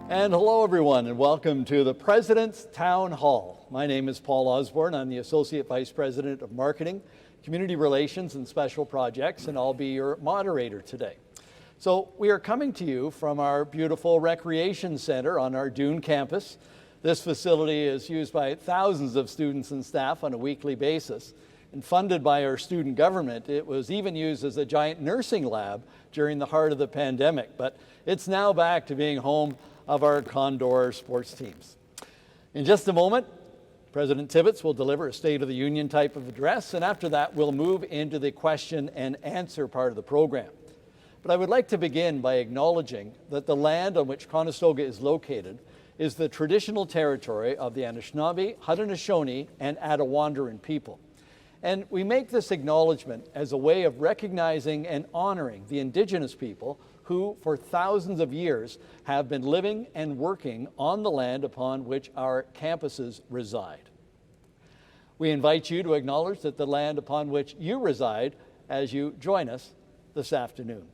And hello everyone, and welcome to the President's Town Hall. My name is Paul Osborne. I'm the Associate Vice President of Marketing, Community Relations and Special Projects, and I'll be your moderator today. So we are coming to you from our beautiful recreation center on our Dune campus. This facility is used by thousands of students and staff on a weekly basis. And funded by our student government, it was even used as a giant nursing lab during the heart of the pandemic. But it's now back to being home of our Condor sports teams. In just a moment, President Tibbits will deliver a State of the Union type of address, and after that we'll move into the question and answer part of the program. But I would like to begin by acknowledging that the land on which Conestoga is located is the traditional territory of the Anishinaabe, Haudenosaunee, and Attawandaron people. And we make this acknowledgement as a way of recognizing and honoring the Indigenous people who for thousands of years have been living and working on the land upon which our campuses reside. We invite you to acknowledge that the land upon which you reside as you join us this afternoon.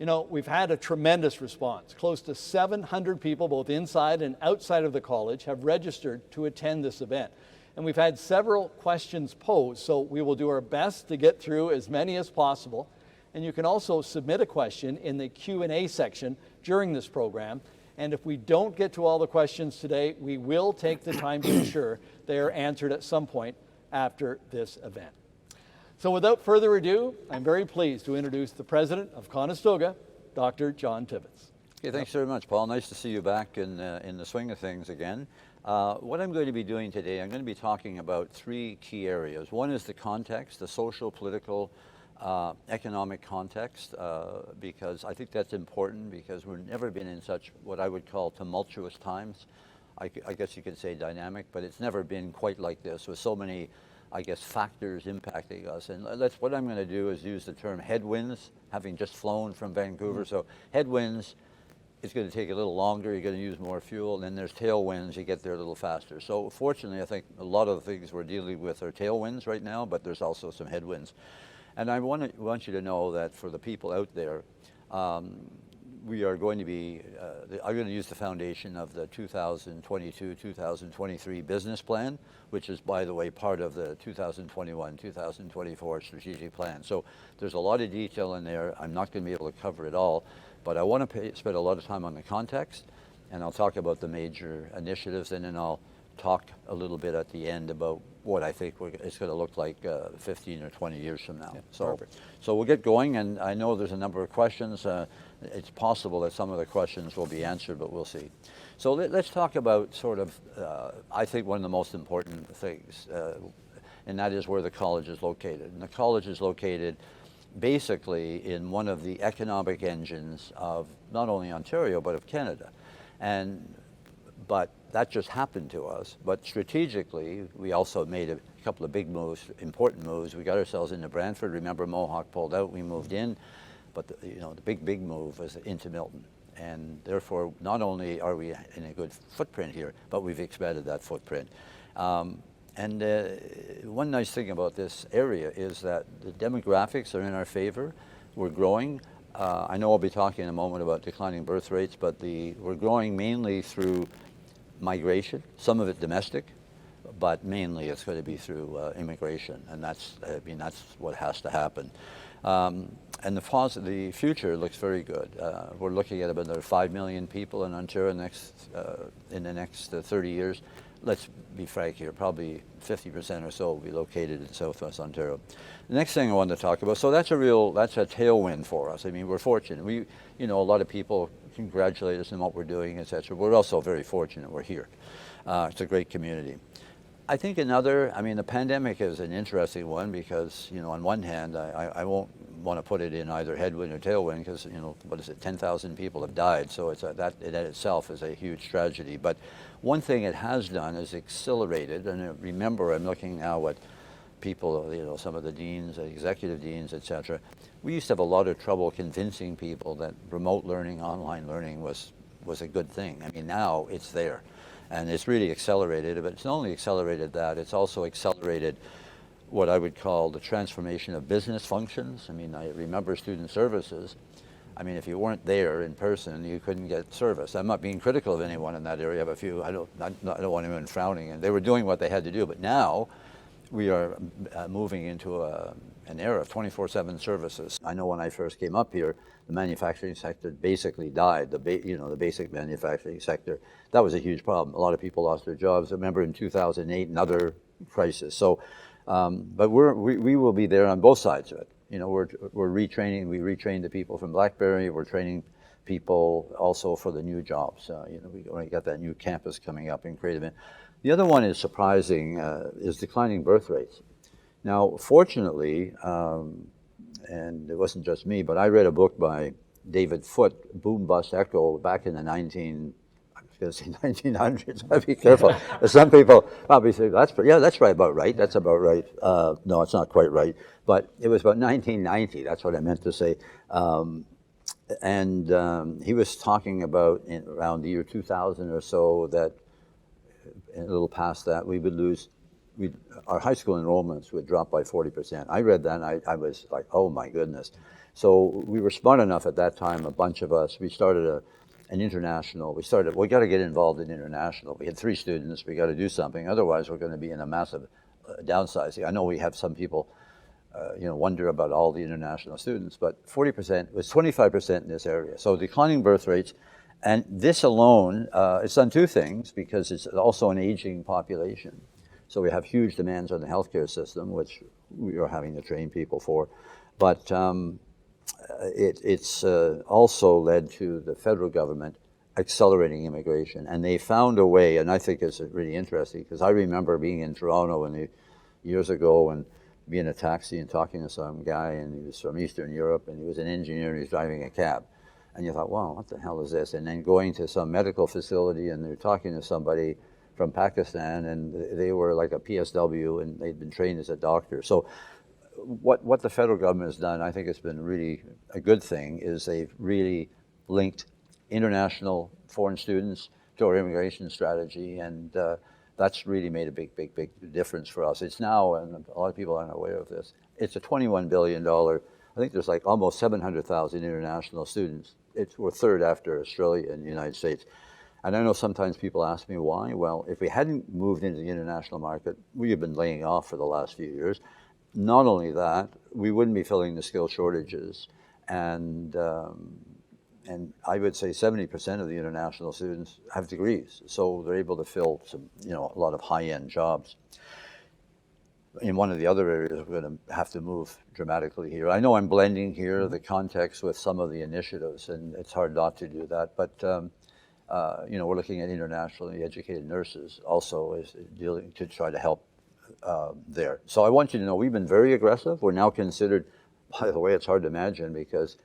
You know, we've had a tremendous response. Close to 700 people, both inside and outside of the college, have registered to attend this event. And we've had several questions posed, so we will do our best to get through as many as possible. And you can also submit a question in the Q&A section during this program. And if we don't get to all the questions today, we will take the time to ensure they are answered at some point after this event. So without further ado, I'm very pleased to introduce the President of Conestoga, Dr. John Tibbits. Okay, thanks very much, Paul. Nice to see you back in the swing of things again. What I'm going to be doing today, I'm going to be talking about three key areas. One is the context, the social, political, economic context, because I think that's important because we've never been in such what I would call tumultuous times. I guess you could say dynamic, but it's never been quite like this with so many, I guess, factors impacting us. And what I'm going to do is use the term headwinds, having just flown from Vancouver. So headwinds, it's going to take a little longer, you're going to use more fuel, and then there's tailwinds, you get there a little faster. So fortunately, I think a lot of the things we're dealing with are tailwinds right now, but there's also some headwinds. And I want you to know that for the people out there, we are going to be, I'm going to use the foundation of the 2022-2023 business plan, which is, by the way, part of the 2021-2024 strategic plan. So there's a lot of detail in there. I'm not going to be able to cover it all, but I want to spend a lot of time on the context, and I'll talk about the major initiatives, and then I'll talk a little bit at the end about what I think it's going to look like 15 or 20 years from now. Yeah, so we'll get going, and I know there's a number of questions. It's possible that some of the questions will be answered, but we'll see. So let's talk about sort of, I think, one of the most important things, and that is where the college is located. And the college is located basically in one of the economic engines of not only Ontario, but of Canada. But that just happened to us. But strategically, we also made a couple of big moves, important moves. We got ourselves into Brantford. Remember, Mohawk pulled out, we moved in. But the big move was into Milton. And therefore, not only are we in a good footprint here, but we've expanded that footprint. One nice thing about this area is that the demographics are in our favor. We're growing. I know I'll be talking in a moment about declining birth rates, but we're growing mainly through migration, some of it domestic, but mainly it's going to be through immigration, and that's what has to happen. And the future looks very good. We're looking at about another 5 million people in Ontario in the next 30 years. Let's be frank here, probably 50% or so will be located in Southwest Ontario. The next thing I wanted to talk about, so that's a tailwind for us. I mean, we're fortunate. A lot of people congratulate us on what we're doing, etc. We're also very fortunate we're here. It's a great community. I think the pandemic is an interesting one because, on one hand, I won't want to put it in either headwind or tailwind because, 10,000 people have died, so that in itself is a huge tragedy. But one thing it has done is accelerated, and remember, I'm looking now at people, some of the deans, executive deans, etc. We used to have a lot of trouble convincing people that remote learning, online learning was a good thing. I mean, now it's there. And it's really accelerated, but it's not only accelerated that, it's also accelerated what I would call the transformation of business functions. I mean, I remember student services I mean, if you weren't there in person, you couldn't get service. I'm not being critical of anyone in that area. I have a few, I don't want anyone frowning, and they were doing what they had to do. But now we are moving into an era of 24/7 services. I know when I first came up here, the manufacturing sector basically died. The basic manufacturing sector, that was a huge problem. A lot of people lost their jobs. I remember in 2008, another crisis. So, but we will be there on both sides of it. You know, we're retraining. We retrained the people from BlackBerry. We're training people also for the new jobs. You know, we already got that new campus coming up in Creative. The other one is surprising, is declining birth rates. Now, fortunately, and it wasn't just me, but I read a book by David Foote, Boom Bust Echo, back in the 1900s. I'd be careful. Some people probably say, that's right, about right. That's about right. No, it's not quite right. But it was about 1990. That's what I meant to say. He was talking about around the year 2000 or so that, a little past that, we would lose, our high school enrollments would drop by 40%. I read that and I was like, oh my goodness. So we were smart enough at that time, a bunch of us, we started an international, we got to get involved in international. We had 3 students, we got to do something, otherwise we're going to be in a massive downsizing. I know we have some people wonder about all the international students, but 40% was 25% in this area. So declining birth rates, and this alone, it's done 2 things, because it's also an aging population. So we have huge demands on the healthcare system, which we are having to train people for. But it's also led to the federal government accelerating immigration. And they found a way, and I think it's really interesting, because I remember being in Toronto years ago and being in a taxi and talking to some guy, and he was from Eastern Europe, and he was an engineer, and he was driving a cab. And you thought, wow, what the hell is this? And then going to some medical facility, and they're talking to somebody from Pakistan, and they were like a PSW, and they'd been trained as a doctor. So what the federal government has done, I think it's been really a good thing, is they've really linked international foreign students to our immigration strategy, and that's really made a big difference for us. It's now, and a lot of people aren't aware of this, it's a $21 billion, I think there's like almost 700,000 international students. We're 3rd after Australia and the United States. And I know sometimes people ask me why. Well, if we hadn't moved into the international market, we have been laying off for the last few years. Not only that, we wouldn't be filling the skill shortages. And I would say 70% of the international students have degrees. So they're able to fill some, a lot of high-end jobs. In one of the other areas, we're going to have to move dramatically here. I know I'm blending here the context with some of the initiatives, and it's hard not to do that. But we're looking at internationally educated nurses also as dealing to try to help there. So I want you to know we've been very aggressive. We're now considered, by the way, it's hard to imagine, because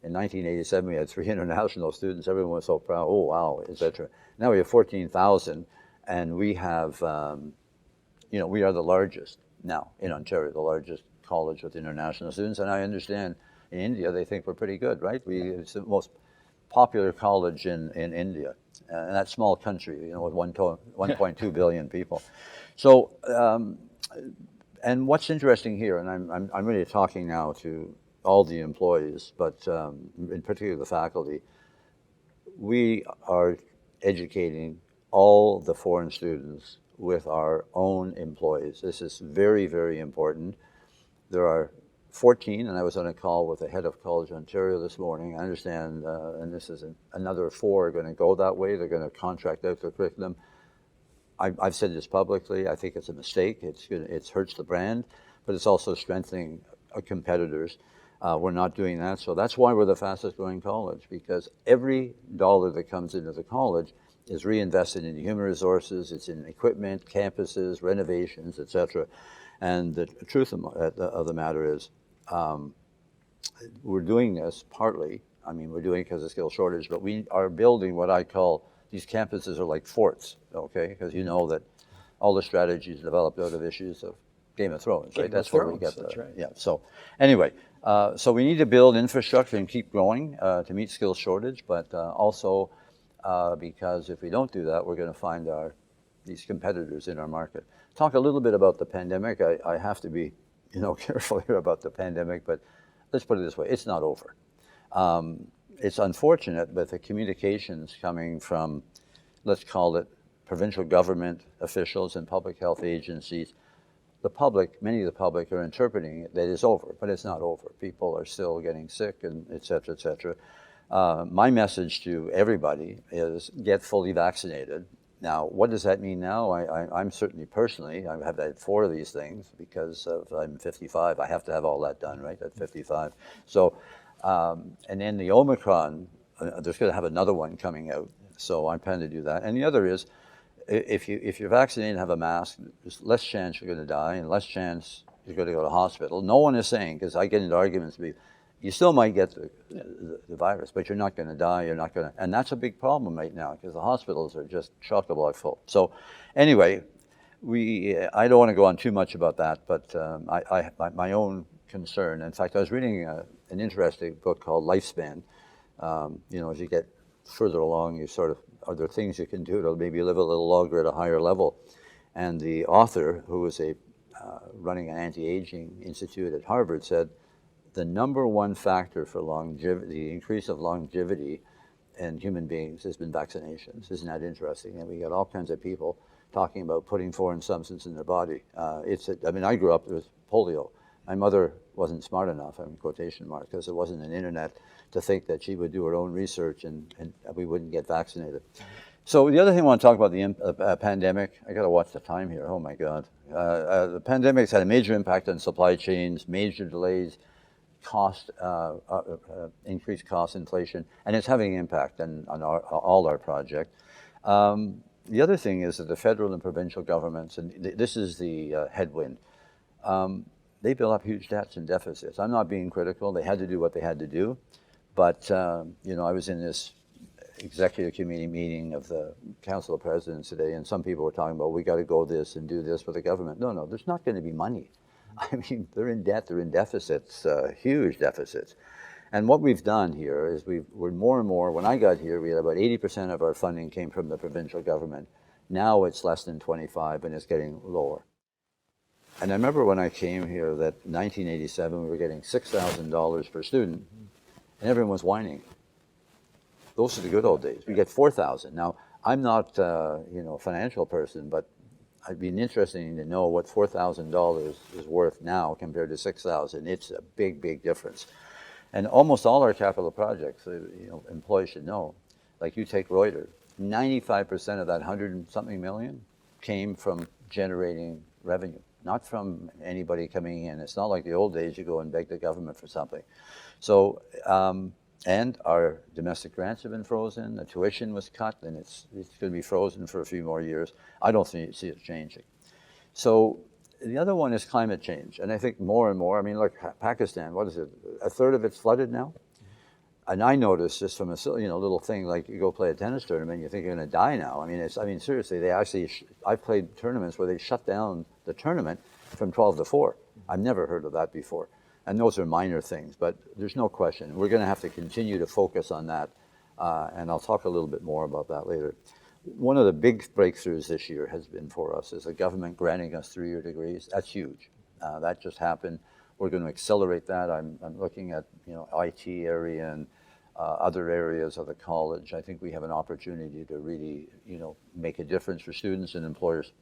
in 1987 we had 3 international students. Everyone was so proud. Oh wow, etc. Now we have 14,000, and we have, we are the largest now in Ontario, the largest college with international students. And I understand in India they think we're pretty good, right? It's the most popular college in India, and that small country, with 1.2 billion people. So, and what's interesting here, and I'm really talking now to all the employees, but in particular the faculty, we are educating all the foreign students with our own employees. This is very, very important. There are 14, and I was on a call with the head of College Ontario this morning. I understand, and this is another 4 are going to go that way. They're going to contract out their curriculum. I've said this publicly. I think it's a mistake. It hurts the brand, but it's also strengthening our competitors. We're not doing that, so that's why we're the fastest growing college, because every dollar that comes into the college is reinvested in human resources. It's in equipment, campuses, renovations, etc. And the truth of the matter is, we're doing this partly. We're doing it because of skill shortage, but we are building what I call, these campuses are like forts, okay? Because you know that all the strategies developed out of issues of Game of Thrones, right? That's where we get the, right. Yeah. So anyway, so we need to build infrastructure and keep growing to meet skill shortage, but also because if we don't do that, we're going to find these competitors in our market. Talk a little bit about the pandemic. I have to be, careful here about the pandemic, but let's put it this way: it's not over. It's unfortunate, but the communications coming from, let's call it, provincial government officials and public health agencies, the public, many of the public are interpreting it that it's over, but it's not over. People are still getting sick, and et cetera, et cetera. My message to everybody is get fully vaccinated. Now, what does that mean now? I'm certainly personally, I have had 4 of these things because I'm 55. I have to have all that done, right, at 55. So, and then the Omicron, there's going to have another one coming out. So I plan to do that. And the other is, if you're vaccinated and have a mask, there's less chance you're going to die and less chance you're going to go to hospital. No one is saying, because I get into arguments, you still might get the virus, but you're not going to die. You're not going to, and that's a big problem right now because the hospitals are just chock-a-block full. So, anyway, I don't want to go on too much about that, but my own concern. In fact, I was reading an interesting book called Lifespan. You know, as you get further along, you sort of, are there things you can do to maybe live a little longer at a higher level? And the author, who was running an anti-aging institute at Harvard, said the number one factor for longevity, the increase of longevity in human beings, has been vaccinations. Isn't that interesting? And we got all kinds of people talking about putting foreign substance in their body. I mean, I grew up with polio. My mother wasn't smart enough, I'm in quotation marks, because there wasn't an internet to think that she would do her own research and we wouldn't get vaccinated. So the other thing I want to talk about, the pandemic, I got to watch the time here, oh my God. The pandemic's had a major impact on supply chains, major delays, increased cost, inflation, and it's having an impact on all our projects. The other thing is that the federal and provincial governments, and this is the headwind, they built up huge debts and deficits. I'm not being critical. They had to do what they had to do. But, you know, I was in this executive committee meeting of the Council of Presidents today, and some people were talking about, we got to go this and do this with the government. No, there's not going to be money. I mean, they're in debt, they're in deficits, huge deficits. And what we've done here is we're more and more, when I got here, we had about 80% of our funding came from the provincial government. Now it's less than 25 and it's getting lower. And I remember when I came here that 1987, we were getting $6,000 per student, and everyone was whining. Those are the good old days. We get 4,000. Now, I'm not, you know, a financial person, but I'd be interested to know what $4,000 is worth now compared to 6,000. It's a big, big difference. And almost all our capital projects, you know, employees should know, like you take Reuters, 95% of that 100-something million came from generating revenue, not from anybody coming in. It's not like the old days you go and beg the government for something. So, and our domestic grants have been frozen, the tuition was cut, and it's going to be frozen for a few more years. I don't see it changing. So the other one is climate change, and I think more and more, I mean, look, Pakistan, what is it, a third of it's flooded now? And I noticed just from a little thing, like you go play a tennis tournament, you think you're going to die now. I mean, seriously, they actually, I've played tournaments where they shut down the tournament from 12 to 4. I've never heard of that before. And those are minor things, but there's no question. We're going to have to continue to focus on that, and I'll talk a little bit more about that later. One of the big breakthroughs this year has been for us is the government granting us 3-year degrees. That's huge. That just happened. We're going to accelerate that. I'm looking at, you know, IT area and other areas of the college. I think we have an opportunity to really, you know, make a difference for students and employers.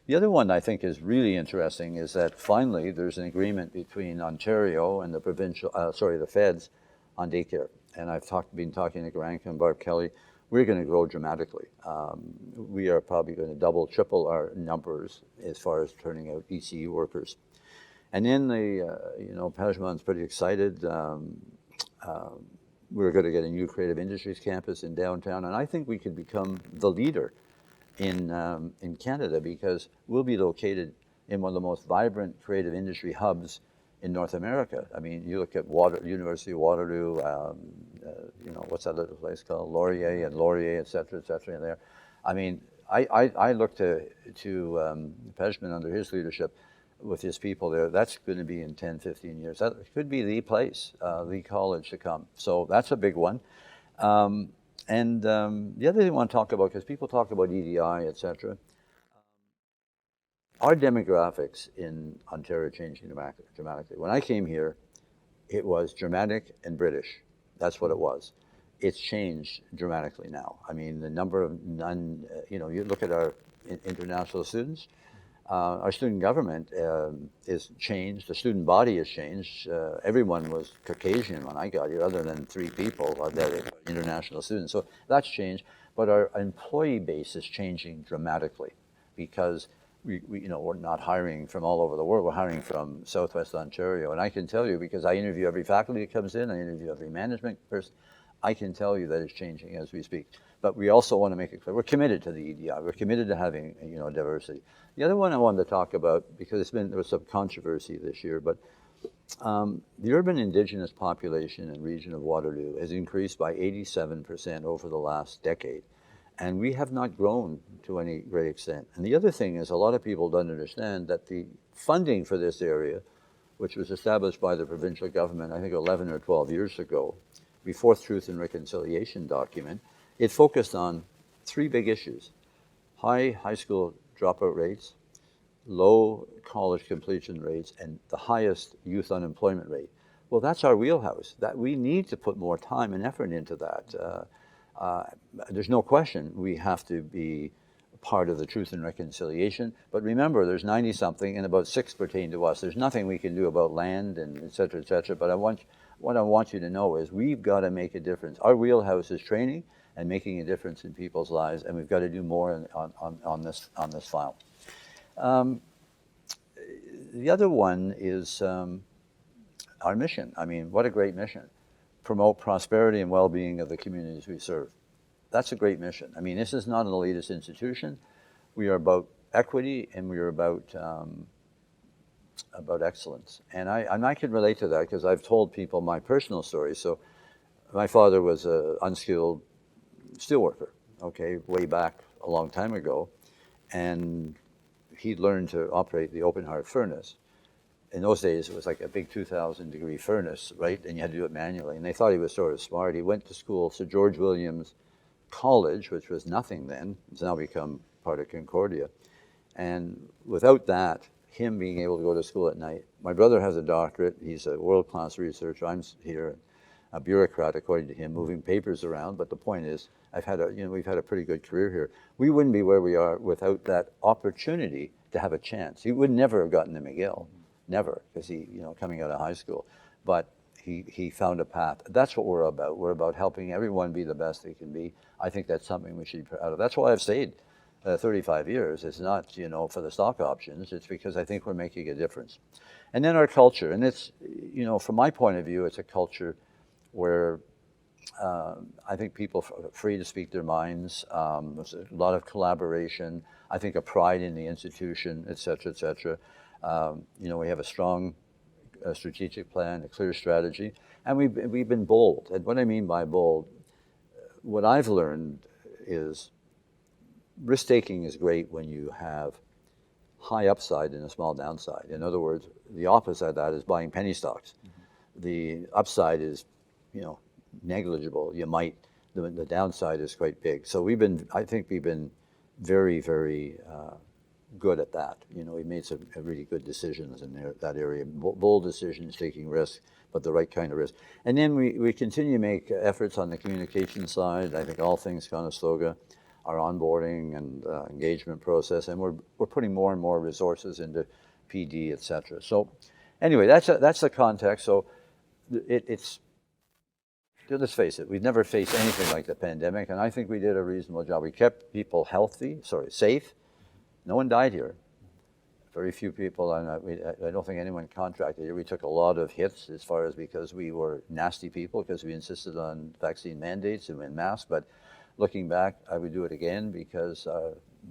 The other one I think is really interesting is that finally there's an agreement between Ontario and the the feds on daycare. And I've been talking to Granka and Barb Kelly. We're going to grow dramatically. We are probably going to double, triple our numbers as far as turning out ECE workers. And then you know, Pajman's pretty excited. We're going to get a new creative industries campus in downtown, and I think we could become the leader in Canada, because we'll be located in one of the most vibrant creative industry hubs in North America. I mean, you look at University of Waterloo, you know, what's that little place called? Laurier, et cetera, in there. I mean, I look to Pejman under his leadership with his people there. That's going to be in 10, 15 years. That could be the place, the college to come. So that's a big one. And the other thing I want to talk about, because people talk about EDI, et cetera, our demographics in Ontario are changing dramatically. When I came here, it was Germanic and British. That's what it was. It's changed dramatically now. I mean, the number of you look at our international students, our student government is changed. The student body has changed. Everyone was Caucasian when I got here, other than 3 people that are international students. So that's changed. But our employee base is changing dramatically because we're not hiring from all over the world. We're hiring from Southwest Ontario. And I can tell you, because I interview every faculty that comes in, I interview every management person, I can tell you that it's changing as we speak. But we also want to make it clear, we're committed to the EDI. We're committed to having, diversity. The other one I wanted to talk about, because there was some controversy this year, but the urban Indigenous population in the region of Waterloo has increased by 87% over the last decade. And we have not grown to any great extent. And the other thing is, a lot of people don't understand that the funding for this area, which was established by the provincial government, I think 11 or 12 years ago, before Truth and Reconciliation document, it focused on 3 big issues: high school dropout rates, low college completion rates, and the highest youth unemployment rate. Well, that's our wheelhouse. That we need to put more time and effort into that. There's no question we have to be part of the Truth and Reconciliation. But remember, there's 90-something, and about 6 pertain to us. There's nothing we can do about land and et cetera, et cetera. But what I want you to know is we've got to make a difference. Our wheelhouse is training and making a difference in people's lives, and we've got to do more on this file. The other one is our mission. I mean, what a great mission. Promote prosperity and well-being of the communities we serve. That's a great mission. I mean, this is not an elitist institution. We are about equity, and we are about excellence. And I can relate to that because I've told people my personal story. So my father was an unskilled steelworker, okay, way back a long time ago. And he learned to operate the open heart furnace. In those days, it was like a big 2,000-degree furnace, right? And you had to do it manually. And they thought he was sort of smart. He went to school, Sir George Williams College, which was nothing then. It's now become part of Concordia. And without that, him being able to go to school at night. My brother has a doctorate. He's a world-class researcher. I'm here, a bureaucrat, according to him, moving papers around. But the point is, we've had a pretty good career here. We wouldn't be where we are without that opportunity to have a chance. He would never have gotten to McGill. Never, because he, coming out of high school. But he found a path. That's what we're about. We're about helping everyone be the best they can be. I think that's something we should be proud of. That's why I've stayed 35 years. It's not, for the stock options. It's because I think we're making a difference. And then our culture. And it's, from my point of view, it's a culture where I think people are free to speak their minds. There's a lot of collaboration. I think a pride in the institution, et cetera, et cetera. We have a strong strategic plan, a clear strategy, and we've been bold. And what I mean by bold, what I've learned is risk-taking is great when you have high upside and a small downside. In other words, the opposite of that is buying penny stocks. Mm-hmm. The upside is, negligible. The downside is quite big. So I think we've been very, very good at that. We've made some really good decisions in that area, bold decisions, taking risks, but the right kind of risk. And then we continue to make efforts on the communication side. I think all things Conestoga, our onboarding and engagement process, and we're putting more and more resources into PD, et cetera. So anyway, that's the context. So let's face it, we've never faced anything like the pandemic, and I think we did a reasonable job. We kept people safe. No one died here. Very few people, and I don't think anyone contracted here. We took a lot of hits as far as because we were nasty people, because we insisted on vaccine mandates and masks. But looking back, I would do it again because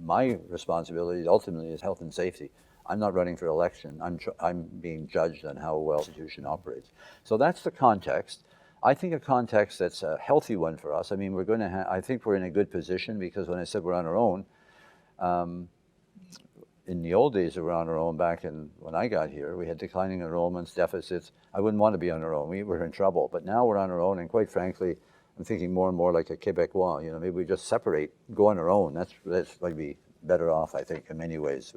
my responsibility ultimately is health and safety. I'm not running for election. I'm being judged on how well the institution operates. So that's the context. I think a context that's a healthy one for us. I mean, I think we're in a good position because when I said we're on our own, in the old days, we were on our own back when I got here. We had declining enrollments, deficits. I wouldn't want to be on our own. We were in trouble. But now we're on our own, and quite frankly, I'm thinking more and more like a Quebecois. Maybe we just separate, go on our own. That's might be better off, I think, in many ways.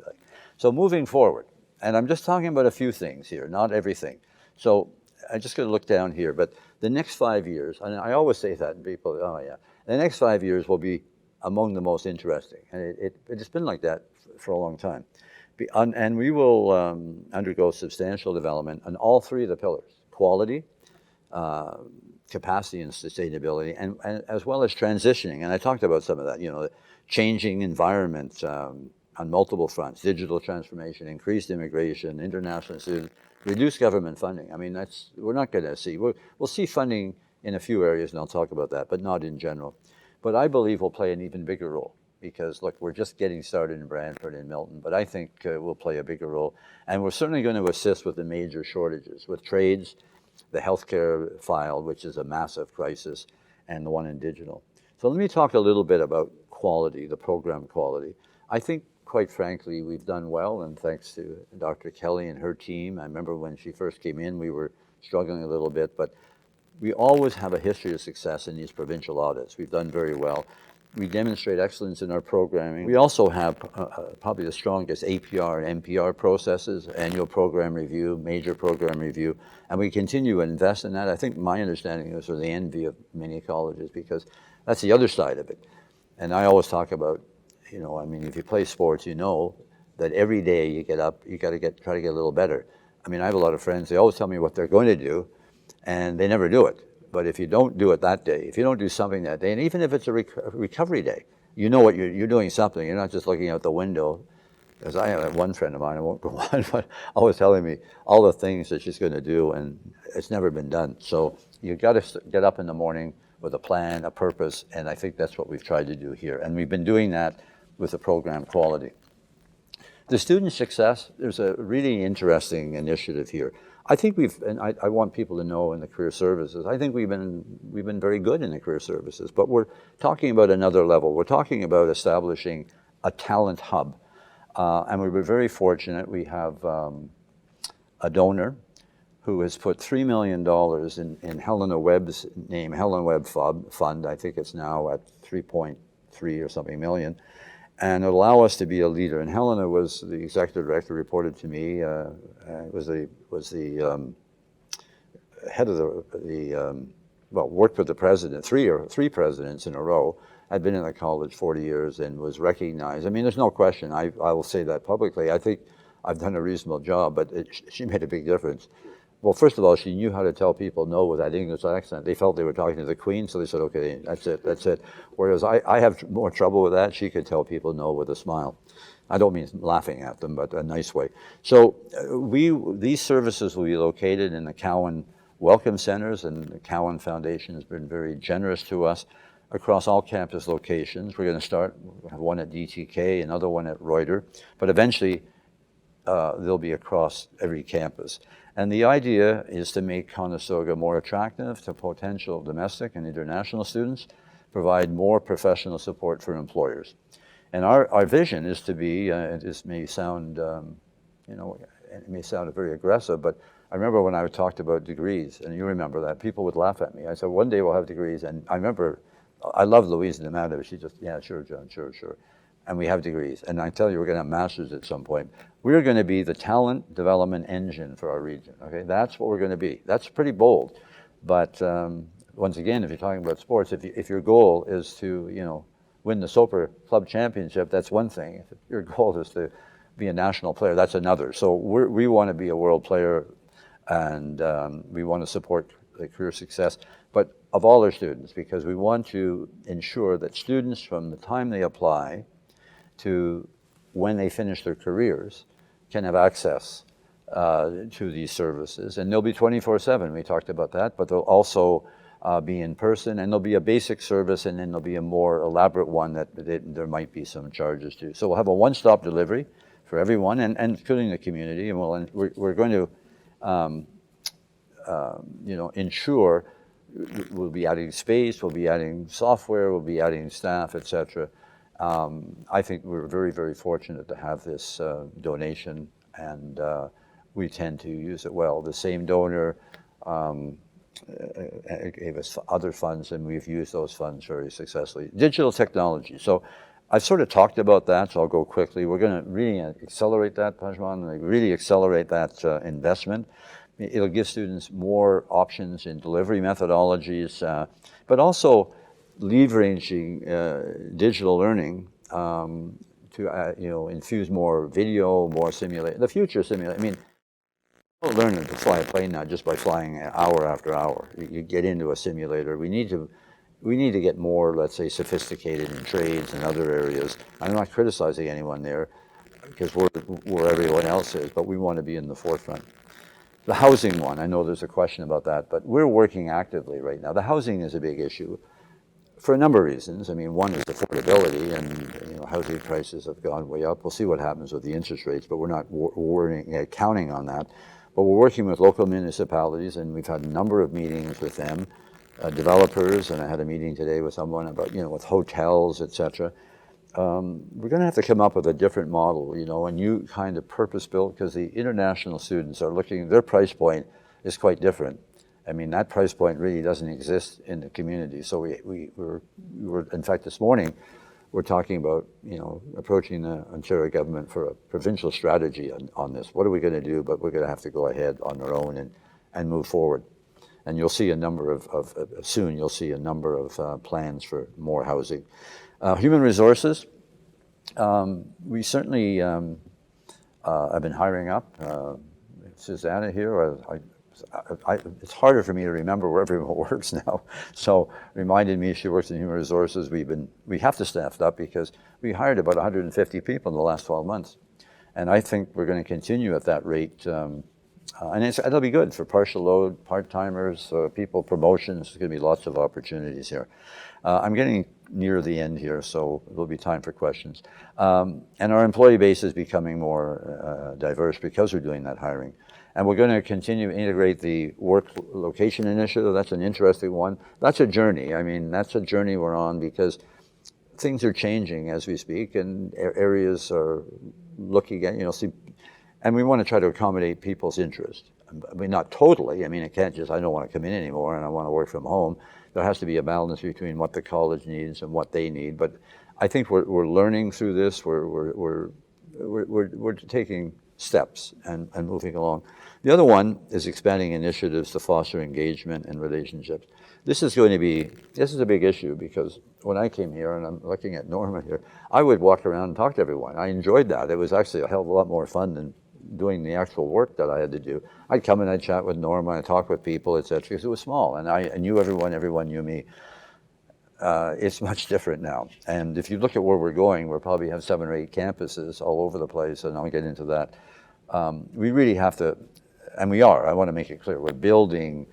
So moving forward, and I'm just talking about a few things here, not everything. So I just got to look down here, but the next 5 years, and I always say that, and people, oh yeah, the next 5 years will be among the most interesting, and it's been like that for a long time. And we will undergo substantial development on all three of the pillars: quality, capacity and sustainability, and as well as transitioning. And I talked about some of that, the changing environment on multiple fronts: digital transformation, increased immigration, international students, reduced government funding. I mean, we're not going to see. We'll see funding in a few areas, and I'll talk about that, but not in general. But I believe we'll play an even bigger role because, look, we're just getting started in Brantford and Milton, but I think we'll play a bigger role. And we're certainly going to assist with the major shortages, with trades, the healthcare file, which is a massive crisis, and the one in digital. So let me talk a little bit about quality, the program quality. I think, quite frankly, we've done well, and thanks to Dr. Kelly and her team. I remember when she first came in, we were struggling a little bit, but we always have a history of success in these provincial audits. We've done very well. We demonstrate excellence in our programming. We also have probably the strongest APR and MPR processes, annual program review, major program review, and we continue to invest in that. I think my understanding is the envy of many colleges, because that's the other side of it. And I always talk about, I mean, if you play sports, you know that every day you get up, you got to try to get a little better. I mean, I have a lot of friends, they always tell me what they're going to do, and they never do it. But if you don't do it that day, if you don't do something that day, and even if it's a recovery day, you know what you're doing something. You're not just looking out the window. As I have one friend of mine, I won't go on, but always telling me all the things that she's going to do, and it's never been done. So you got to get up in the morning with a plan, a purpose, and I think that's what we've tried to do here. And we've been doing that with the program quality. The student success, there's a really interesting initiative here. I think and I want people to know in the career services, I think we've been very good in the career services, but we're talking about another level. We're talking about establishing a talent hub. And we were very fortunate. We have a donor who has put $3 million in Helena Webb's name, Helen Webb Fund. I think it's now at 3.3 or something million. And it'll allow us to be a leader. And Helena was the executive director, reported to me, was the head of worked with the president, three presidents in a row, had been in the college 40 years and was recognized. I mean, there's no question, I will say that publicly. I think I've done a reasonable job, but she made a big difference. Well, first of all, she knew how to tell people no with that English accent. They felt they were talking to the Queen, so they said, okay, that's it. Whereas I have more trouble with that. She could tell people no with a smile. I don't mean laughing at them, but a nice way. So these services will be located in the Cowan Welcome Centers, and the Cowan Foundation has been very generous to us across all campus locations. We're going to start, we'll have one at DTK, another one at Reuter, but eventually they'll be across every campus. And the idea is to make Conestoga more attractive to potential domestic and international students, provide more professional support for employers. And our vision is to be, this may sound, it may sound very aggressive, but I remember when I talked about degrees, and you remember that, people would laugh at me. I said, one day we'll have degrees, and I remember, I love Louise and Amanda, she just, yeah, sure, John, sure. And we have degrees. And I tell you, we're going to have masters at some point. We're going to be the talent development engine for our region. Okay, that's what we're going to be. That's pretty bold. But once again, if you're talking about sports, if your goal is to, win the Soper Club Championship, that's one thing. If your goal is to be a national player, that's another. So we want to be a world player, and we want to support the career success, but of all our students, because we want to ensure that students, from the time they apply to when they finish their careers, can have access to these services. And they'll be 24/7, we talked about that, but they'll also be in person, and there'll be a basic service, and then there'll be a more elaborate one that there might be some charges to. So we'll have a one-stop delivery for everyone, and including the community, and we're going to ensure we'll be adding space, we'll be adding software, we'll be adding staff, etc. I think we're very, very fortunate to have this donation, and we tend to use it well. The same donor gave us other funds, and we've used those funds very successfully. Digital technology. So I've sort of talked about that, so I'll go quickly. We're going to really accelerate that, Pajman, really accelerate that investment. It'll give students more options in delivery methodologies, but also leveraging digital learning to infuse more video, more simulate. The future simulate. I mean, don't learn to fly a plane now just by flying hour after hour. You get into a simulator. We need to get more, let's say, sophisticated in trades and other areas. I'm not criticizing anyone there because we're where everyone else is, but we want to be in the forefront. The housing one, I know there's a question about that, but we're working actively right now. The housing is a big issue for a number of reasons. I mean, one is affordability, and housing prices have gone way up. We'll see what happens with the interest rates, but we're not counting on that. But we're working with local municipalities, and we've had a number of meetings with them, developers, and I had a meeting today with someone about, with hotels, etc. We're going to have to come up with a different model, a new kind of purpose-built, because the international students are looking, their price point is quite different. I mean, that price point really doesn't exist in the community. So we were, in fact, this morning, we're talking about, approaching the Ontario government for a provincial strategy on this. What are we going to do? But we're going to have to go ahead on our own and move forward. And you'll see a number soon you'll see a number of plans for more housing. Human resources, we certainly have been hiring up. Susanna here, it's harder for me to remember where everyone works now. So reminded me she works in human resources. We have to staff up because we hired about 150 people in the last 12 months. And I think we're going to continue at that rate. And it'll be good for partial load, part-timers, people, promotions. There's going to be lots of opportunities here. I'm getting near the end here, so there'll be time for questions. And our employee base is becoming more diverse because we're doing that hiring. And we're going to continue to integrate the work location initiative. That's an interesting one. That's a journey. I mean, that's a journey we're on because things are changing as we speak, and areas are looking at, and we want to try to accommodate people's interest. I mean, not totally. I mean, it can't just, I don't want to come in anymore and I want to work from home. There has to be a balance between what the college needs and what they need. But I think we're learning through this. We're taking steps and moving along. The other one is expanding initiatives to foster engagement and relationships. This is a big issue because when I came here, and I'm looking at Norma here, I would walk around and talk to everyone. I enjoyed that. It was actually a hell of a lot more fun than doing the actual work that I had to do. I'd come and I'd chat with Norma, I'd talk with people, etc. Because it was small, and I knew everyone knew me. It's much different now. And if you look at where we're going, we'll probably have 7 or 8 campuses all over the place, and I'll get into that. We really have to, and we are, I want to make it clear, we're building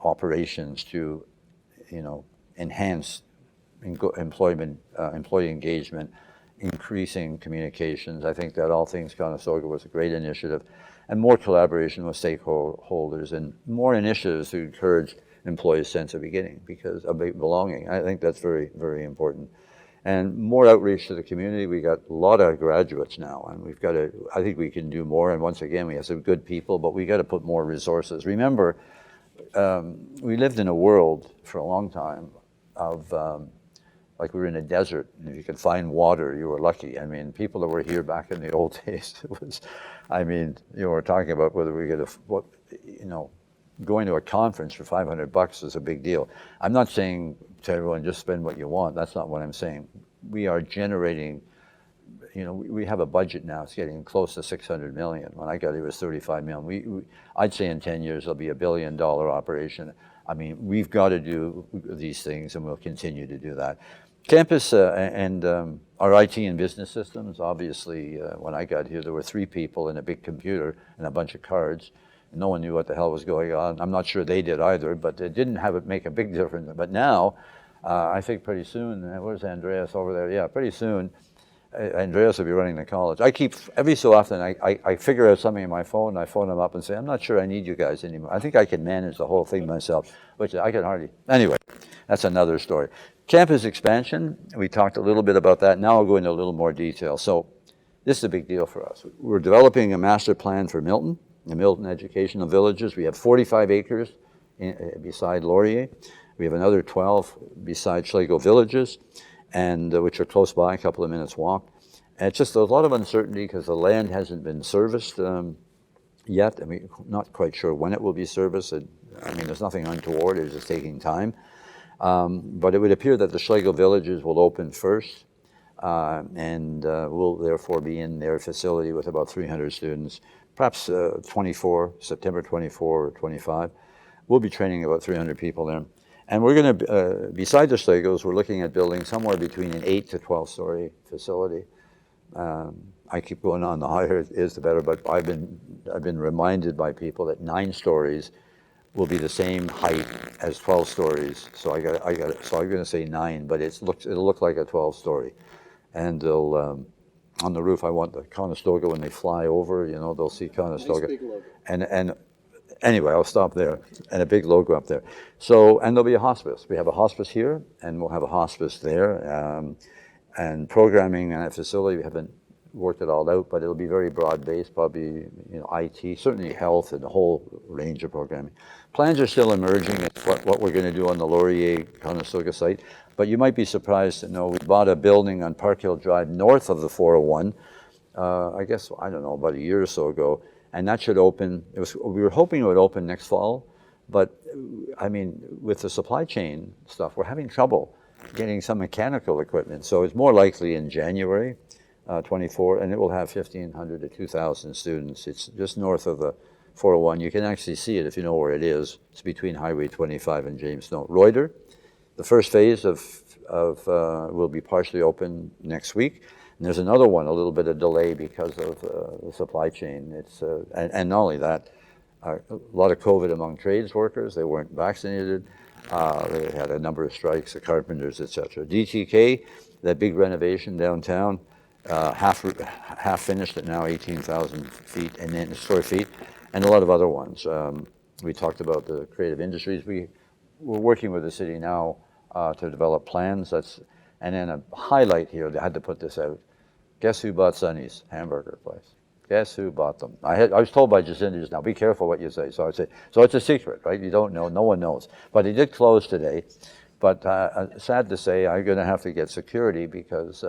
operations to, enhance employee engagement, increasing communications. I think that All Things Conestoga was a great initiative, and more collaboration with stakeholders and more initiatives to encourage employees' sense of belonging. I think that's very, very important. And more outreach to the community. We got a lot of graduates now, and I think we can do more. And once again, we have some good people, but we got to put more resources. Remember, we lived in a world for a long time of, like we were in a desert, and if you could find water, you were lucky. I mean, people that were here back in the old days, it was, you were talking about whether we get going to a conference for $500 is a big deal. I'm not saying to everyone, just spend what you want. That's not what I'm saying. We are generating, we have a budget now. It's getting close to $600 million. When I got here, it was $35 million. I'd say in 10 years, it'll be $1 billion operation. I mean, we've got to do these things, and we'll continue to do that. Campus and our IT and business systems, obviously, when I got here, there were 3 people and a big computer and a bunch of cards. No one knew what the hell was going on. I'm not sure they did either, but it didn't make a big difference. But now, I think pretty soon, where's Andreas over there? Yeah, pretty soon, Andreas will be running the college. I keep, every so often, I figure out something on my phone, and I phone them up and say, I'm not sure I need you guys anymore. I think I can manage the whole thing myself, which I can hardly. Anyway, that's another story. Campus expansion, we talked a little bit about that. Now I'll go into a little more detail. So this is a big deal for us. We're developing a master plan for Milton, the Milton Educational Villages. We have 45 acres beside Laurier. We have another 12 beside Schlegel Villages, and which are close by, a couple of minutes walk. And it's just a lot of uncertainty because the land hasn't been serviced. yet. I mean, not quite sure when it will be serviced. I mean, there's nothing untoward. It's just taking time. But it would appear that the Schlegel villages will open first, and will therefore be in their facility with about 300 students, perhaps September 24 or 25. We'll be training about 300 people there. And we're going to, beside the Schlegels, we're looking at building somewhere between an 8 to 12-story facility. I keep going on, the higher it is, the better, but I've been reminded by people that 9 stories will be the same height as 12 stories. So so I'm going to say 9, but it'll look like a 12-story. And they'll, on the roof, I want the Conestoga when they fly over, they'll see Conestoga. Nice big logo. And anyway, I'll stop there. And a big logo up there. So, and there'll be a hospice. We have a hospice here, and we'll have a hospice there. And programming in that facility, we haven't worked it all out, but it'll be very broad-based, probably IT, certainly health, and a whole range of programming. Plans are still emerging at what we're going to do on the Laurier Conestoga site, but you might be surprised to know we bought a building on Park Hill Drive north of the 401, I guess, I don't know, about a year or so ago, and that should open. We were hoping it would open next fall, but I mean, with the supply chain stuff, we're having trouble getting some mechanical equipment, so it's more likely in January 24, and it will have 1,500 to 2,000 students. It's just north of the 401. You can actually see it if you know where it is. It's between Highway 25 and James Snow. Reuter, the first phase will be partially open next week. And there's another one, a little bit of delay because of the supply chain. And not only that, a lot of COVID among trades workers. They weren't vaccinated. They had a number of strikes, the carpenters, etc. DTK, that big renovation downtown, half finished at now, 18,000 feet and then square feet, and a lot of other ones. We talked about the creative industries. We're working with the city now to develop plans. And then a highlight here, they had to put this out. Guess who bought Sonny's hamburger place? Guess who bought them? I was told by Jacinda just now, be careful what you say. So I'd say, so it's a secret, right? You don't know, no one knows. But it did close today. But sad to say, I'm going to have to get security because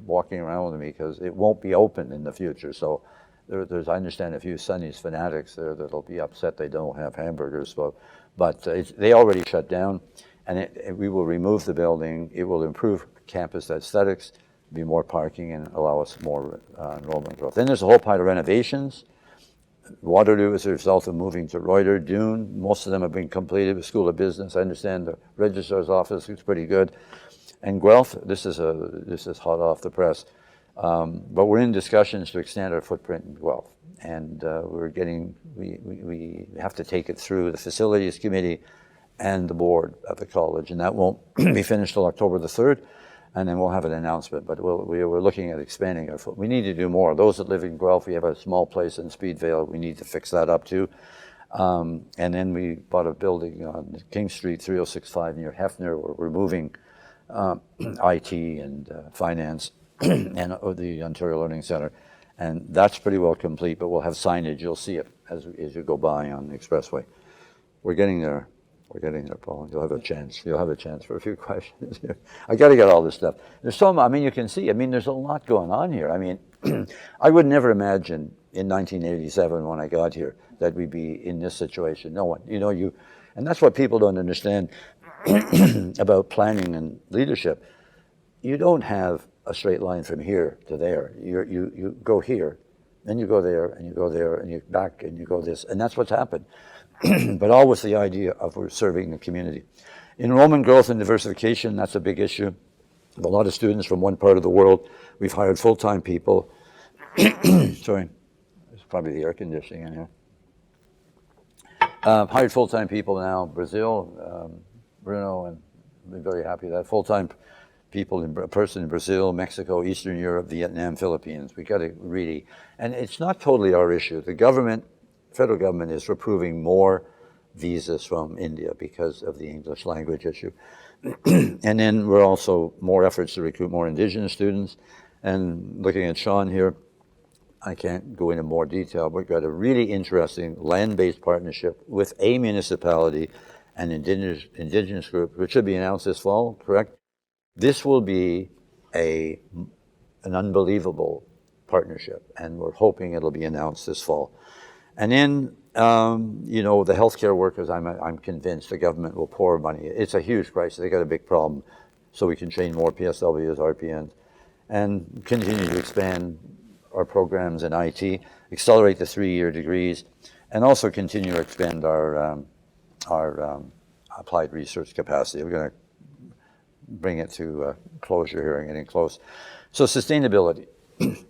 walking around with me, because it won't be open in the future. So there's, I understand, a few Sonny's fanatics there that'll be upset they don't have hamburgers. But they already shut down, and we will remove the building. It will improve campus aesthetics, be more parking, and allow us more enrollment growth. Then there's a whole pile of renovations. Waterloo is a result of moving to Reuter. Dune, most of them have been completed with School of Business. I understand the registrar's office looks pretty good. And Guelph, this is hot off the press. But we're in discussions to extend our footprint in Guelph. And we have to take it through the Facilities Committee and the board of the college. And that won't be finished till October the 3rd. And then we'll have an announcement, but we're looking at expanding our footprint. We need to do more. Those that live in Guelph, we have a small place in Speedvale. We need to fix that up too. And then we bought a building on King Street, 3065 near Hefner, where we're moving IT and finance and the Ontario Learning Center. And that's pretty well complete, but we'll have signage. You'll see it as you go by on the expressway. We're getting there. We're getting there, Paul. You'll have a chance. You'll have a chance for a few questions here. I got to get all this stuff. There's you can see, there's a lot going on here. I would never imagine in 1987 when I got here that we'd be in this situation. No one, and that's what people don't understand about planning and leadership. You don't have a straight line from here to there. You go here, then you go there, and you go there, and you back, and you go this, and that's what's happened. But all with the idea of we're serving the community. Enrollment growth and diversification, that's a big issue. A lot of students from one part of the world. We've hired full-time people. Sorry, there's probably the air conditioning in here. Hired full-time people now, Brazil, Bruno, and we're very happy with that. Full-time people, a person in Brazil, Mexico, Eastern Europe, Vietnam, Philippines. We got to really, and it's not totally our issue. The federal government is approving more visas from India because of the English language issue. And then we're also more efforts to recruit more Indigenous students. And looking at Sean here, I can't go into more detail, but we've got a really interesting land-based partnership with a municipality and Indigenous group, which should be announced this fall, correct? This will be an unbelievable partnership, and we're hoping it'll be announced this fall. And then, you know, the healthcare workers, I'm convinced the government will pour money. It's a huge crisis. They got a big problem. So we can train more PSWs, RPNs, and continue to expand our programs in IT, accelerate the 3-year degrees, and also continue to expand our applied research capacity. We're going to bring it to closure here and getting close. So sustainability.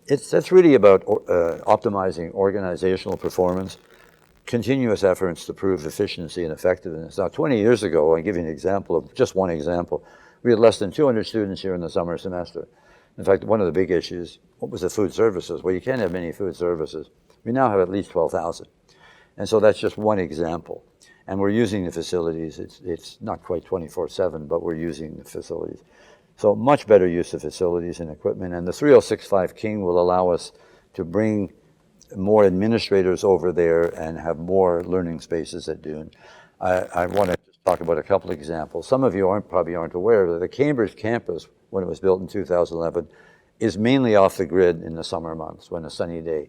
That's really about optimizing organizational performance, continuous efforts to prove efficiency and effectiveness. Now, 20 years ago, I'll give you an example of just one example. We had less than 200 students here in the summer semester. In fact, one of the big issues, what was the food services? Well, you can't have many food services. We now have at least 12,000. And so that's just one example. And we're using the facilities. It's not quite 24/7, but we're using the facilities. So much better use of facilities and equipment. And the 3065 King will allow us to bring more administrators over there and have more learning spaces at Dune. I want to just talk about a couple of examples. Some of you probably aren't aware that the Cambridge campus, when it was built in 2011, is mainly off the grid in the summer months when a sunny day.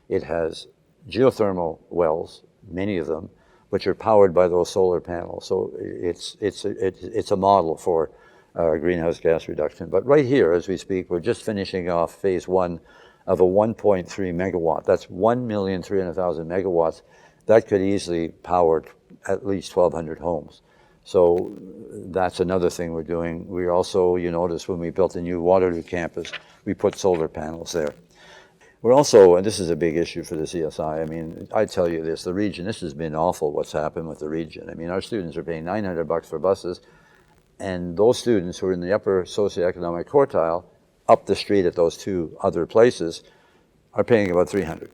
It has geothermal wells, many of them, which are powered by those solar panels. So it's a model for greenhouse gas reduction. But right here, as we speak, we're just finishing off phase 1 of a 1.3 megawatt. That's 1,300,000 megawatts. That could easily power at least 1,200 homes. So that's another thing we're doing. We also, you notice when we built the new Waterloo campus, we put solar panels there. We're also, and this is a big issue for the CSI, I mean, I tell you this, the region, this has been awful what's happened with the region. I mean, our students are paying $900 for buses, and those students who are in the upper socioeconomic quartile, up the street at those two other places, are paying about $300.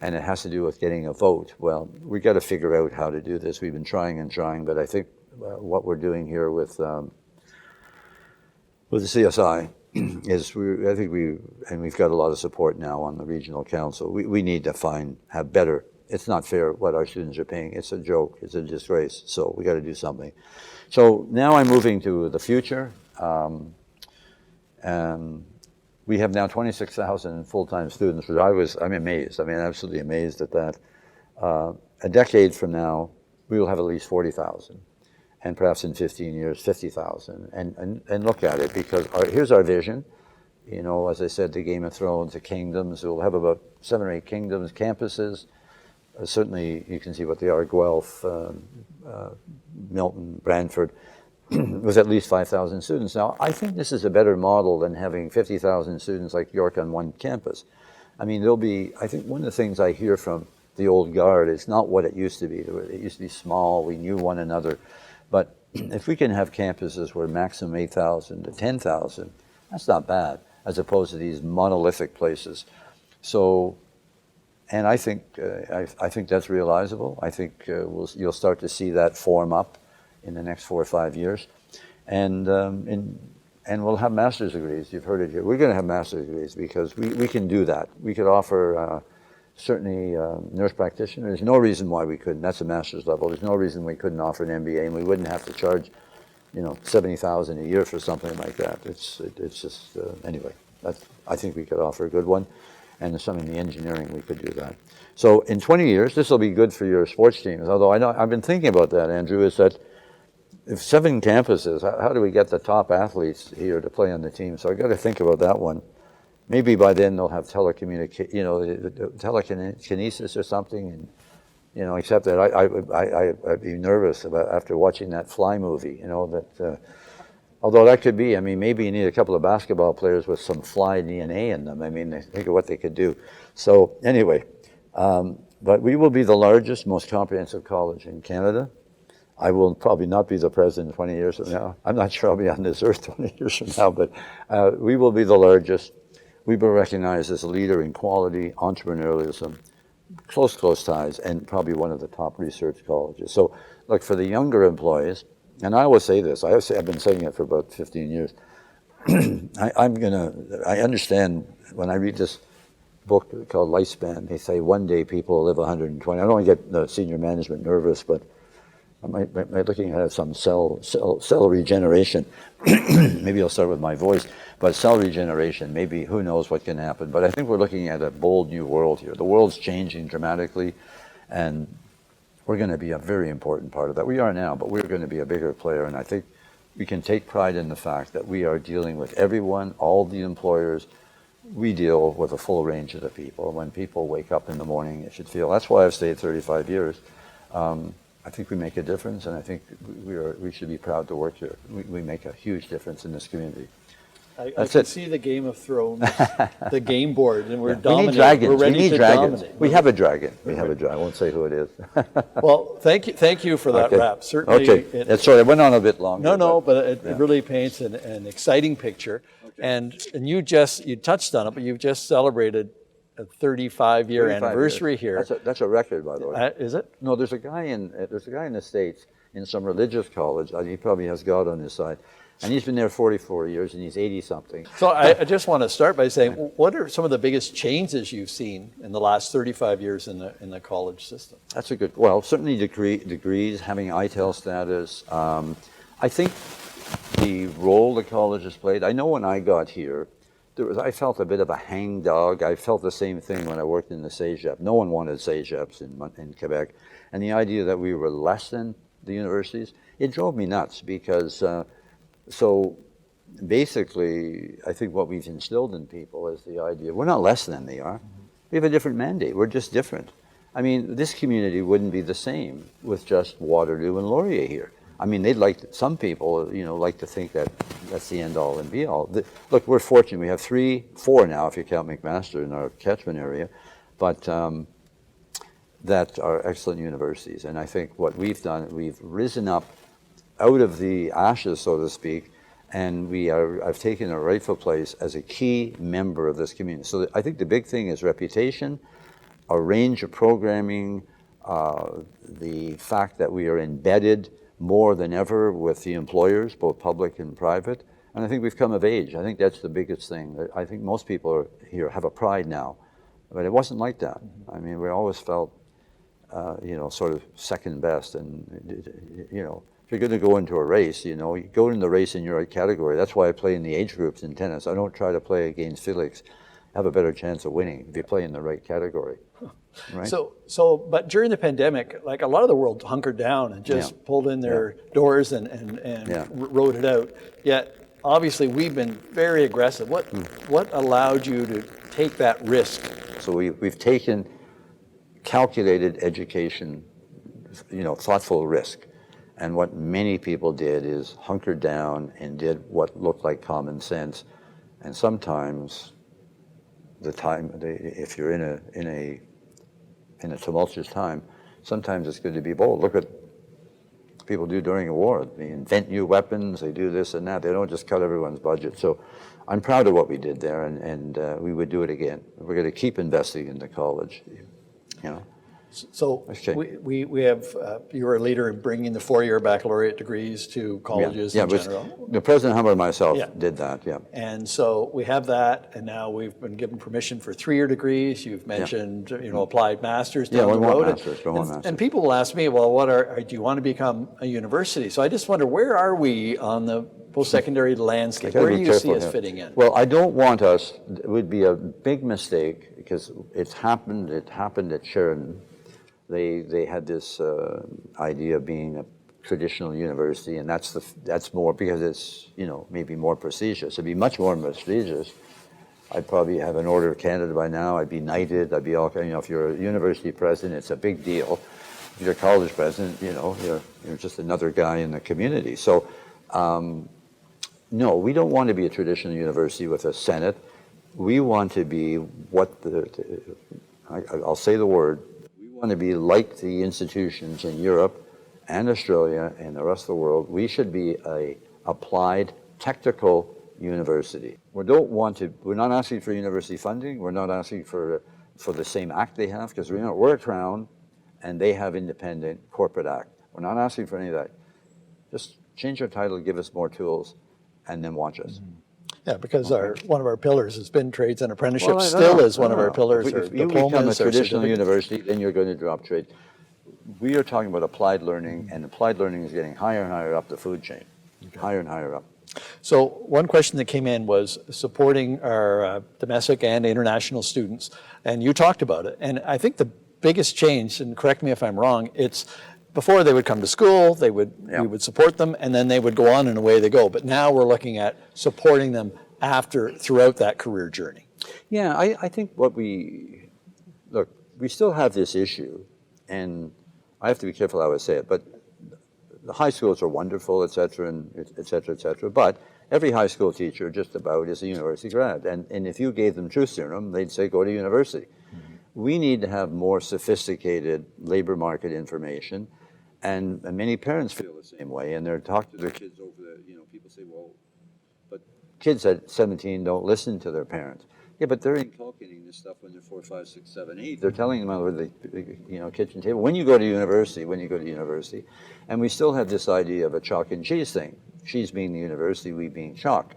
And it has to do with getting a vote. Well, we got to figure out how to do this. We've been trying and trying, but I think what we're doing here with the CSI is we've got a lot of support now on the regional council. We need to have better. It's not fair what our students are paying. It's a joke. It's a disgrace. So we got to do something. So now I'm moving to the future. We have now 26,000 full-time students, which I'm amazed. I mean, absolutely amazed at that. A decade from now, we will have at least 40,000. And perhaps in 15 years, 50,000. And look at it, because here's our vision. You know, as I said, the Game of Thrones, the kingdoms. We'll have about 7 or 8 kingdoms, campuses. Certainly, you can see what they are, Guelph, Milton, Brantford, with at least 5,000 students. Now, I think this is a better model than having 50,000 students like York on one campus. I mean, I think one of the things I hear from the old guard is not what it used to be. It used to be small, we knew one another. But if we can have campuses where maximum 8,000 to 10,000, that's not bad, as opposed to these monolithic places. So, and I think that's realizable. I think you'll start to see that form up in the next 4 or 5 years, and we'll have master's degrees. You've heard it here. We're going to have master's degrees because we can do that. We could offer certainly nurse practitioners. There's no reason why we couldn't. That's a master's level. There's no reason we couldn't offer an MBA, and we wouldn't have to charge, you know, $70,000 a year for something like that. It's just anyway. I think we could offer a good one, and some in the engineering we could do that. So in 20 years, this will be good for your sports teams. Although I've been thinking about that, Andrew, is that if 7 campuses, how do we get the top athletes here to play on the team? So I got to think about that one. Maybe by then they'll have telekinesis or something, and except that I'd be nervous about after watching that Fly movie. Although that could be, I mean, maybe you need a couple of basketball players with some Fly DNA in them. I mean, think of what they could do. So anyway, but we will be the largest, most comprehensive college in Canada. I will probably not be the president 20 years from now. I'm not sure I'll be on this earth 20 years from now, but we will be the largest. We've been recognized as a leader in quality, entrepreneurialism, close ties, and probably one of the top research colleges. So, look, for the younger employees, and I always say this, I've been saying it for about 15 years, I understand when I read this book called Lifespan, they say one day people will live 120. I don't want to get the senior management nervous, but I'm looking at some cell regeneration. Maybe I'll start with my voice, but cell regeneration, maybe, who knows what can happen. But I think we're looking at a bold new world here. The world's changing dramatically, And we're going to be a very important part of that. We are now, but we're going to be a bigger player. And I think we can take pride in the fact that we are dealing with everyone, all the employers. We deal with a full range of the people. When people wake up in the morning, it should feel, that's why I've stayed 35 years. I think we make a difference, and I think we should be proud to work here. We make a huge difference in this community. I can see the Game of Thrones, the game board, and we're dominating. We need dragons. We're ready we need to dragons. dominate. We have a dragon. We have a dragon. I won't say who it is. Well, thank you for that Okay. wrap. Certainly. Okay. Sorry, I went on a bit longer. No, but it really paints an exciting picture. Okay. And you touched on it, but you've just celebrated a 35-year anniversary here. That's a record, by the way. Is it? No, there's a guy in the States in some religious college. He probably has God on his side. And he's been there 44 years, and he's 80-something. So I just want to start by saying, what are some of the biggest changes you've seen in the last 35 years in the college system? That's a good, well, certainly degrees, having ITEL status. I think the role the college has played, I know when I got here, I felt a bit of a hangdog. I felt the same thing when I worked in the CEGEP. No one wanted CEGEPs in Quebec. And the idea that we were less than the universities, it drove me nuts because so basically, I think what we've instilled in people is the idea, we're not less than they are. We have a different mandate. We're just different. I mean, this community wouldn't be the same with just Waterloo and Laurier here. I mean, some people, like to think that that's the end all and be all. Look, we're fortunate. We have 4 now, if you count McMaster in our catchment area, but that are excellent universities. And I think what we've done, we've risen up out of the ashes, so to speak, and I've taken a rightful place as a key member of this community. So I think the big thing is reputation, a range of programming, the fact that we are embedded more than ever with the employers, both public and private, and I think we've come of age. I think that's the biggest thing. I think most people here have a pride now, but it wasn't like that. I mean, we always felt, sort of second best, and if you're going to go into a race, you go in the race in your right category. That's why I play in the age groups in tennis. I don't try to play against Felix. Have a better chance of winning if you play in the right category. Right? But during the pandemic, like a lot of the world hunkered down and just pulled in their doors and rode it out. Yet, obviously, we've been very aggressive. What allowed you to take that risk? So we've taken calculated education, thoughtful risk. And what many people did is hunkered down and did what looked like common sense. And sometimes if you're in a tumultuous time, sometimes it's good to be bold. Look at people do during a war. They invent new weapons, they do this and that. They don't just cut everyone's budget. So I'm proud of what we did there, and we would do it again. We're going to keep investing in the college. So we have, you were a leader in bringing the 4-year baccalaureate degrees to colleges in general. The President Humber and myself did that, And so we have that, and now we've been given permission for 3-year degrees. You've mentioned, applied masters down the road. And people will ask me, well, do you want to become a university? So I just wonder, where are we on the post-secondary landscape? Where do you see us fitting in? Well, I don't want us, it would be a big mistake, because it happened at Sheridan. They had this idea of being a traditional university, and that's more because it's maybe more prestigious. It'd be much more prestigious. I'd probably have an Order of Canada by now. I'd be knighted. I'd be all if you're a university president, it's a big deal. If you're a college president, you're just another guy in the community. So, no, we don't want to be a traditional university with a senate. We want to be I'll say the word. We want to be like the institutions in Europe and Australia and the rest of the world. We should be a applied technical university. We're not asking for university funding. We're not asking for the same act they have, because we're a crown and they have independent corporate act. We're not asking for any of that. Just change our title, give us more tools, and then watch us. Yeah, because one of our pillars has been trades and apprenticeships. Still is one of our pillars. If you become a traditional university, then you're going to drop trade. We are talking about applied learning, and applied learning is getting higher and higher up the food chain, higher and higher up. So one question that came in was supporting our domestic and international students, and you talked about it. And I think the biggest change, and correct me if I'm wrong, it's before they would come to school, we would support them, and then they would go on and away they go. But now we're looking at supporting them throughout that career journey. Yeah, I think we still have this issue, and I have to be careful how I say it, but the high schools are wonderful, et cetera, and et cetera, et cetera, but every high school teacher just about is a university grad, and if you gave them truth serum, they'd say go to university. We need to have more sophisticated labor market information, and many parents feel the same way, and they're talking to their kids over the, people say, well, but kids at 17 don't listen to their parents. Yeah, but they're inculcating this stuff when they're 4, 5, 6, 7, 8. They're telling them over the kitchen table, when you go to university, and we still have this idea of a chalk and cheese thing. She's being the university, we being chalk.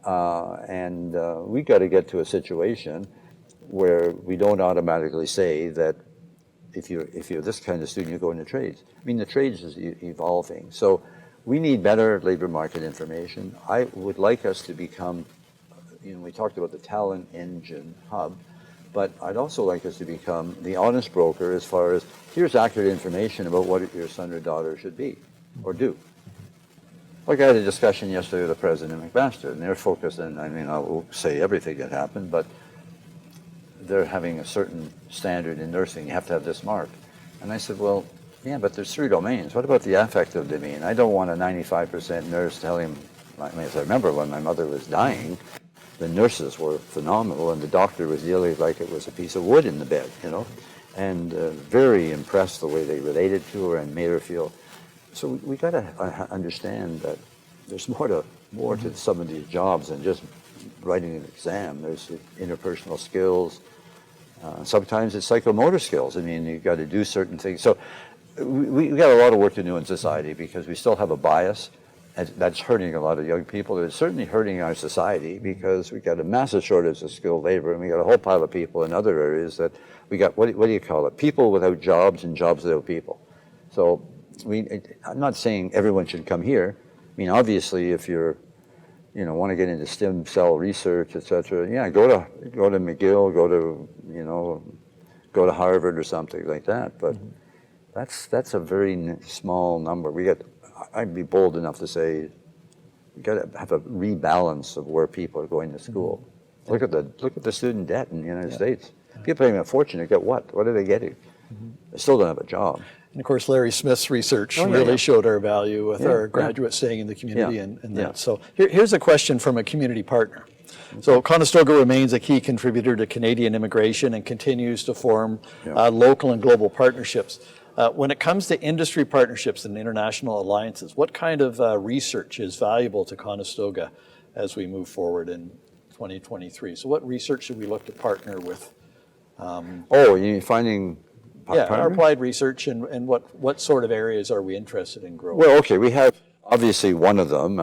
And we got to get to a situation where we don't automatically say that if you're this kind of student, you go into trades. I mean, the trades is evolving. So we need better labor market information. I would like us to become, we talked about the talent engine hub, but I'd also like us to become the honest broker as far as here's accurate information about what your son or daughter should be or do. Like I had a discussion yesterday with the president of McMaster, and they're focused, and I mean, I won't say everything that happened, but they're having a certain standard in nursing. You have to have this mark. And I said, well, yeah, but there's 3 domains. What about the affective domain? I don't want a 95% nurse telling, I mean, as I remember when my mother was dying, the nurses were phenomenal, and the doctor was dealing like it was a piece of wood in the bed, and very impressed the way they related to her and made her feel. So we got to understand that there's more to some of these jobs than just writing an exam. There's interpersonal skills. Sometimes it's psychomotor skills. I mean, you've got to do certain things. So we got a lot of work to do in society because we still have a bias. And that's hurting a lot of young people. It's certainly hurting our society because we got a massive shortage of skilled labor, and we got a whole pile of people in other areas that we got, what do you call it? People without jobs and jobs without people. So I'm not saying everyone should come here. I mean, obviously, if you're, want to get into stem cell research, et cetera, yeah, go to McGill, go to Harvard or something like that. But that's a very small number. I'd be bold enough to say we got to have a rebalance of where people are going to school. Look at the student debt in the United States. People paying a fortune to get what? What are they getting? They still don't have a job. And of course, Larry Smith's research really showed our value with our graduates staying in the community and that. So here's a question from a community partner. So Conestoga remains a key contributor to Canadian immigration and continues to form local and global partnerships. When it comes to industry partnerships and international alliances, what kind of research is valuable to Conestoga as we move forward in 2023? So what research should we look to partner with? You're finding our applied research and what sort of areas are we interested in growing? Well, okay, we have obviously one of them,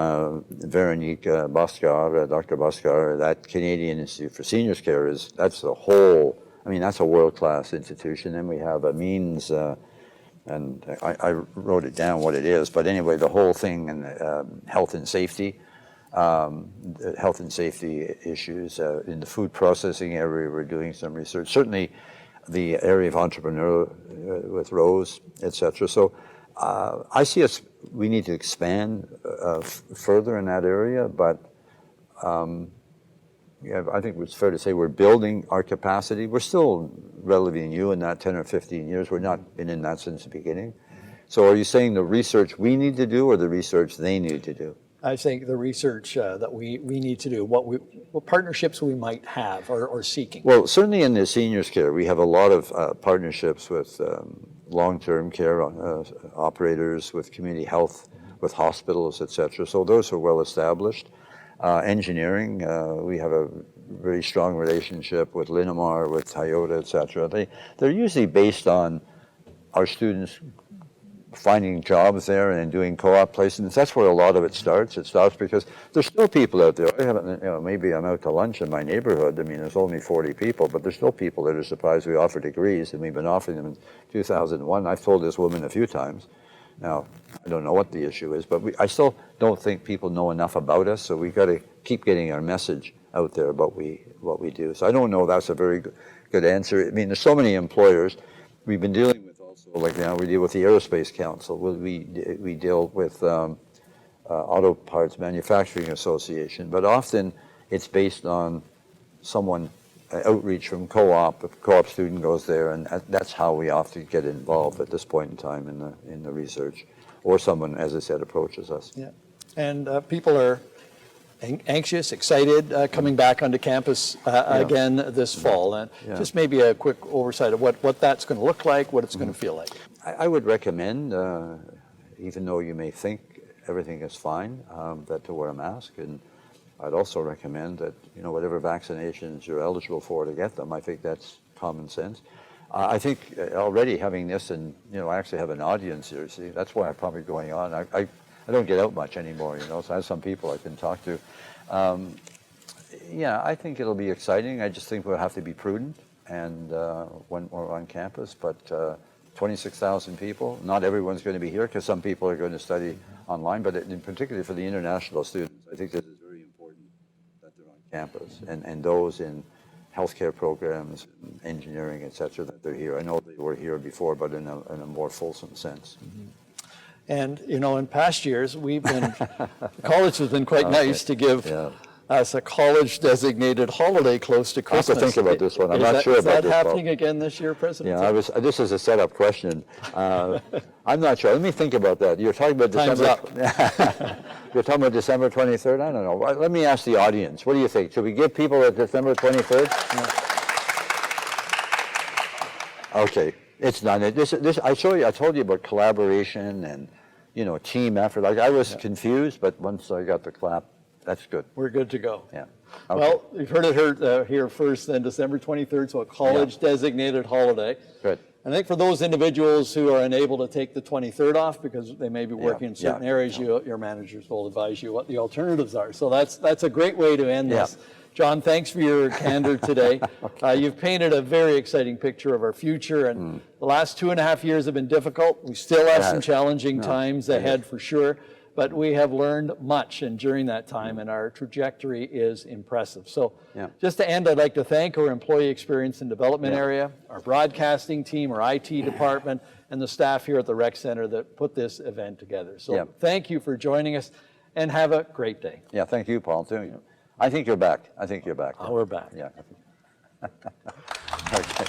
Veronique Boscar, Dr. Boscar, that Canadian Institute for Seniors Care that's a world-class institution. And we have a means, and I wrote it down what it is, but anyway, the whole thing in health and safety issues. In the food processing area, we're doing some research. Certainly the area of entrepreneur with Rose, et cetera. So I see we need to expand further in that area, but I think it's fair to say we're building our capacity. We're still relatively new in that 10 or 15 years. We've not been in that since the beginning. So are you saying the research we need to do or the research they need to do? I think the research that we need to do, what partnerships we might have or seeking. Well, certainly in the seniors care, we have a lot of partnerships with long-term care operators, with community health, with hospitals, et cetera. So those are well established. Engineering, we have a very strong relationship with Linamar, with Toyota, et cetera. They're usually based on our students finding jobs there and doing co-op placements. That's where a lot of it starts. It starts because there's still people out there. I haven't, maybe I'm out to lunch in my neighborhood. I mean, there's only 40 people, but there's still people that are surprised we offer degrees, and we've been offering them in 2001. I've told this woman a few times. Now, I don't know what the issue is, but I still don't think people know enough about us, so we've got to keep getting our message out there about what we do. So I don't know if that's a very good answer. I mean, there's so many employers. we've been dealing with also, like now we deal with the Aerospace Council. We deal with Auto Parts Manufacturing Association, but often it's based on someone, outreach from co-op. If a co-op student goes there, and that's how we often get involved at this point in time in the research, or someone, as I said, approaches us. Yeah, and people are anxious, excited, coming back onto campus again this fall. And just maybe a quick oversight of what that's going to look like, what it's going to feel like. I would recommend, even though you may think everything is fine, that to wear a mask. And I'd also recommend that, whatever vaccinations you're eligible for to get them, I think that's common sense. I think already having this, and, I actually have an audience here, see, that's why I'm probably going on. I don't get out much anymore, so I have some people I can talk to. Yeah, I think it'll be exciting. I just think we'll have to be prudent and when we're on campus, but 26,000 people, not everyone's going to be here because some people are going to study online, but in particularly for the international students, I think this is very important that they're on campus, and those in healthcare programs, engineering, et cetera, that they're here. I know they were here before, but in a more fulsome sense. Mm-hmm. And, in past years, we've been, college has been quite nice to give us a college-designated holiday close to Christmas. I have to think about this one. I'm not sure about this. Is that happening again this year, President? Yeah, this is a set-up question. I'm not sure. Let me think about that. You're talking about Time's December. up. You're talking about December 23rd? I don't know. Let me ask the audience. What do you think? Should we give people a December 23rd? Yeah. Okay, it's done. I told you about collaboration and team effort. Like I was confused, but once I got the clap, that's good. We're good to go. Yeah. Okay. Well, you've heard it here first, then December 23rd, so a college-designated holiday. Good. I think for those individuals who are unable to take the 23rd off because they may be working in certain areas, your managers will advise you what the alternatives are. So that's a great way to end this. John, thanks for your candor today. You've painted a very exciting picture of our future, and the last 2.5 years have been difficult. We still have some challenging times ahead for sure, but we have learned much and during that time, and our trajectory is impressive. So just to end, I'd like to thank our employee experience and development area, our broadcasting team, our IT department, and the staff here at the Rec Center that put this event together. So thank you for joining us, and have a great day. Yeah, thank you, Paul, too. I think you're back. Oh, we're back. Yeah. Okay.